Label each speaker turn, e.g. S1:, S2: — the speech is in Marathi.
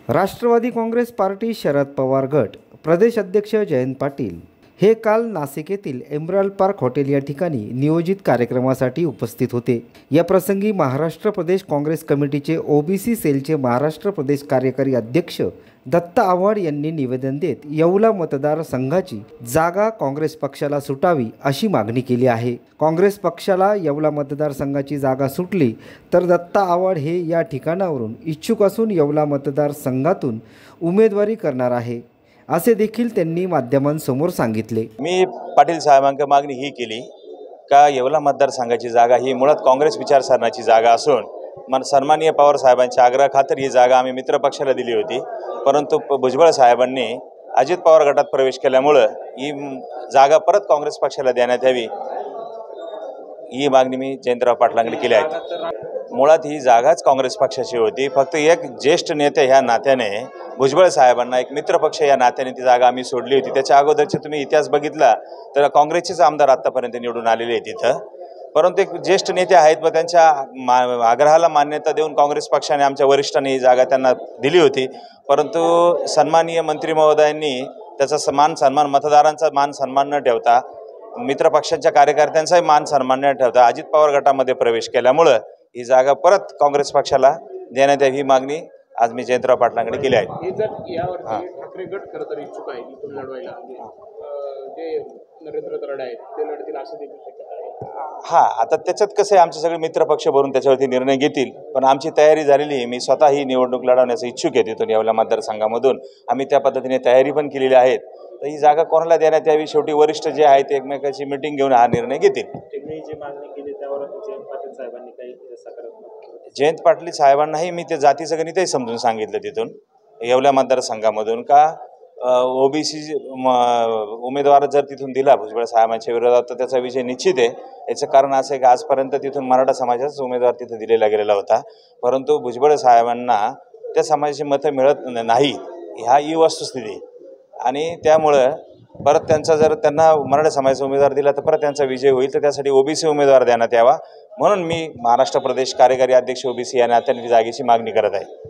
S1: राष्ट्रवादी काँग्रेस पार्टी शरद पवार गट प्रदेश अध्यक्ष जयंत पाटील हे काल नाशिक येथील एमराल्ड पार्क हॉटेल या ठिकाणी नियोजित कार्यक्रमासाठी उपस्थित होते। या प्रसंगी महाराष्ट्र प्रदेश काँग्रेस कमिटीचे ओबीसी सेलचे महाराष्ट्र प्रदेश कार्यकारी अध्यक्ष दत्ता आव्हाड यांनी निवेदन देत येवला मतदार संघाची जागा काँग्रेस पक्षाला सुटावी अशी मागणी केली आहे। काँग्रेस पक्षाला येवला मतदार संघाची जागा सुटली तर दत्ता आव्हाड हे या ठिकाणावरून इच्छुक असून येवला मतदार संघातून उमेदवारी करणार आहे असे देखील त्यांनी माध्यमांसमोर सांगितले।
S2: मी पाटील साहेबांकडे मागणी ही केली का येवला मतदारसंघाची जागा ही मुळात काँग्रेस विचारसरणाची जागा असून मन सन्माननीय पवार साहेबांच्या आग्रहाखातर ही जागा आम्ही मित्र पक्षाला दिली होती, परंतु भुजबळ साहेबांनी अजित पवार गटात प्रवेश केल्यामुळे ही जागा परत काँग्रेस पक्षाला देण्यात यावी ही मागणी मी जयंतराव पाटलांकडे केली आहे। मुळात ही जागाच काँग्रेस पक्षाची होती, फक्त एक ज्येष्ठ नेते ह्या नात्याने भुजबळ साहेबांना एक मित्रपक्ष या नात्याने ती जागा आम्ही सोडली होती। त्याच्या अगोदरचे तुम्ही इतिहास बघितला तर काँग्रेसचेच आमदार आत्तापर्यंत निवडून आलेले आहेत तिथं, परंतु एक ज्येष्ठ नेते आहेत व त्यांच्या आग्रहाला मान्यता देऊन काँग्रेस पक्षाने आमच्या वरिष्ठांनी ही जागा त्यांना दिली होती, परंतु सन्माननीय मंत्री महोदयांनी त्याचा सन्मान मतदारांचा मान सन्मान न ठेवता मित्रपक्षांच्या कार्यकर्त्यांचाही मान सन्मान न ठेवता अजित पवार गटामध्ये प्रवेश केल्यामुळे ही जागा परत काँग्रेस पक्षाला देण्यात यावी ही मागणी आज मी जयंतराव पाटलांकडे केली आहे।
S3: ठाकरे गट खरं तर इच्छुक आहे इथून लढवायला, जे नरेंद्र तरडे आहेत ते लढतील असं देखील शक्यता आहे।
S2: हां, आता त्याच्यात कसं आहे, आमचे सगळे मित्रपक्ष भरून त्याच्यावरती निर्णय घेतील, पण आमची तयारी झालेली आहे। मी स्वतः ही निवडणूक लढवण्याचं इच्छुक आहे तिथून येवला मतदारसंघामधून आम्ही त्या पद्धतीने तयारी पण केलेली आहेत। तर ही जागा कोणाला देण्यात यावी शेवटी वरिष्ठ जे आहेत एकमेकाची मीटिंग घेऊन हा निर्णय घेतील।
S3: तुम्ही जी मागणी केली त्यावर जयंत पाटील साहेबांनी काही सकारात्मक
S2: जयंत पाटील साहेबांनाही मी ते जातीचं गणितही समजून सांगितलं तिथून येवला मतदारसंघामधून का ओबीसी उमेदवार जर तिथून दिला भुजबळ साहेबांच्या विरोधात तर त्याचा विजय निश्चित आहे। याचं कारण असं आहे की आजपर्यंत तिथून मराठा समाजाचाच उमेदवार तिथं दिलेला गेलेला होता, परंतु भुजबळ साहेबांना त्या समाजाची मतं मिळत नाही ह्या ही वस्तुस्थिती आणि त्यामुळं परत त्यांचा जर त्यांना मराठा समाजाचा उमेदवार दिला तर परत त्यांचा विजय होईल, तर त्यासाठी ओबीसी उमेदवार देण्यात यावा म्हणून मी महाराष्ट्र प्रदेश कार्यकारी अध्यक्ष ओबीसी या नात्याने जागेची मागणी करत आहे।